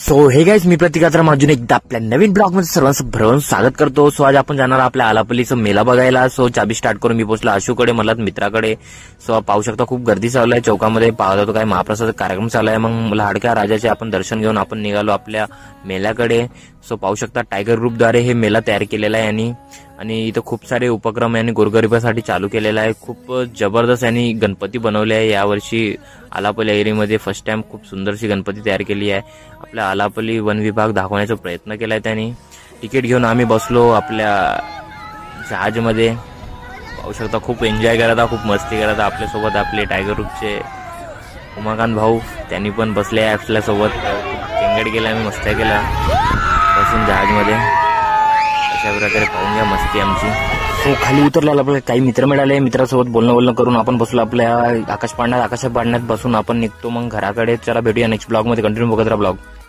So hey guys, मी प्रतीक आत्राम अजून एकदा आपल्या नवीन ब्लॉग मध्ये सर्वांचं भरवून स्वागत करतो। सो आज आपण जाणार आपल्या आलापल्लीचा मेला बघायला। सो चाबी स्टार्ट करून मी पोहोचलो आशूकडे, मला मित्राकडे। सो पाहू शकता खूप गर्दी चालू आहे चौकामध्ये, पाहत होतो काय महाप्रसाद कार्यक्रम चालू आहे। मग लाडक्या राजाचे आपण दर्शन घेऊन आपण निघालो आपल्या मेल्याकडे। सो पाहू शकता टायगर ग्रुपद्वारे हे मेला तयार केलेला आहे आणि इथं खूप सारे उपक्रम यांनी गोरगरिबासाठी चालू केलेला आहे। खूप जबरदस्त यांनी गणपती बनवले आहे यावर्षी। आलापल्ली एरियामध्ये फर्स्ट टाइम खूप सुंदरशी गणपती तयार केली आहे। आपल्या आलापल्ली वन विभाग दाखवण्याचा प्रयत्न केलाय त्यांनी। तिकीट घेऊन आम्ही बसलो आपल्या जहाजमध्ये। पाहू शकता खूप एन्जॉय करत, खूप मस्ती करत। आपल्यासोबत आपले टायगर ग्रुपचे उमाकांत भाऊ त्यांनी पण बसले आहे आपल्यासोबत। चेंगड केला, आम्ही मस्त्या केला बसून जहाजमध्ये। अशा प्रकारे पाहून घ्या मस्ती आमची। सो खाली उतरल्याला आपल्याला काही मित्र मिळाले, मित्रासोबत बोलणं करून आपण बसलो आपल्या आकाश पाळण्यात बसून आपण निघतो मग घराकडे। चला भेटूया नेक्स्ट ब्लॉग मध्ये, कंटिन्यू बघत राहा ब्लॉग।